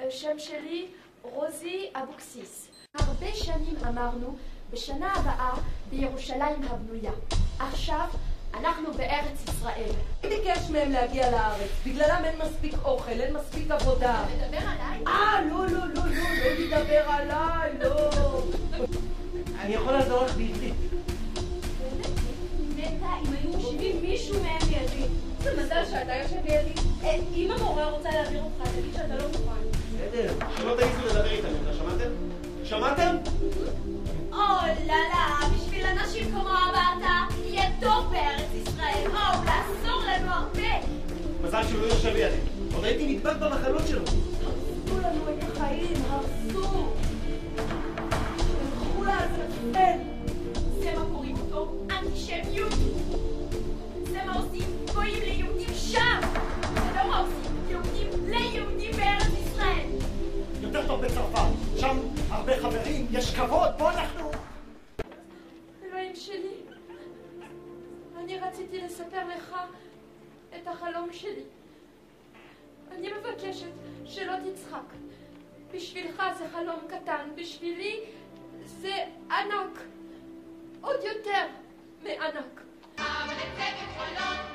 שם שלי רוזי אבוקסיס. הרבה שנים אמרנו בשנה הבאה בירושלים הבנויה. עכשיו אנחנו בארץ ישראל. מי ביקש מהם להגיע לארץ? בגללם אין מספיק אוכל, אין מספיק עבודה. אתה מדבר עליי? לא תדבר עליי, לא. אני יכול לעזור לך בעברית. נטע, אם היו מושיבים מישהו מהם לידי. זה מזל שאתה יושב לידי. אם המורה רוצה להעביר אותך, תגיד שאתה לא מוכן. בסדר, שלא תעיזו לדבר איתם, שמעתם? שמעתם? לא, בשביל אנשים כמו אמרת, יהיה טוב בארץ ישראל. לעזור לנו הרבה. מזל שהוא לא יושב לידי. עוד הייתי נדבק במחלות שלו. הרסו לנו את החיים, הרסו. תלכו לעזאזל. זה מה קוראים אותו אנטישמיות. זה מה עושים גויים ליהודים שם. זה לא מה עושים יהודים ליהודים בארץ ישראל. יותר טוב בצרפת. שם הרבה חברים, יש כבוד, בוא אנחנו... אלוהים שלי, אני רציתי לספר לך את החלום שלי. אני מבקשת שלא תצחק. בשבילך זה חלום קטן, בשבילי זה ענק. עוד יותר מענק. אבל את זה בחלום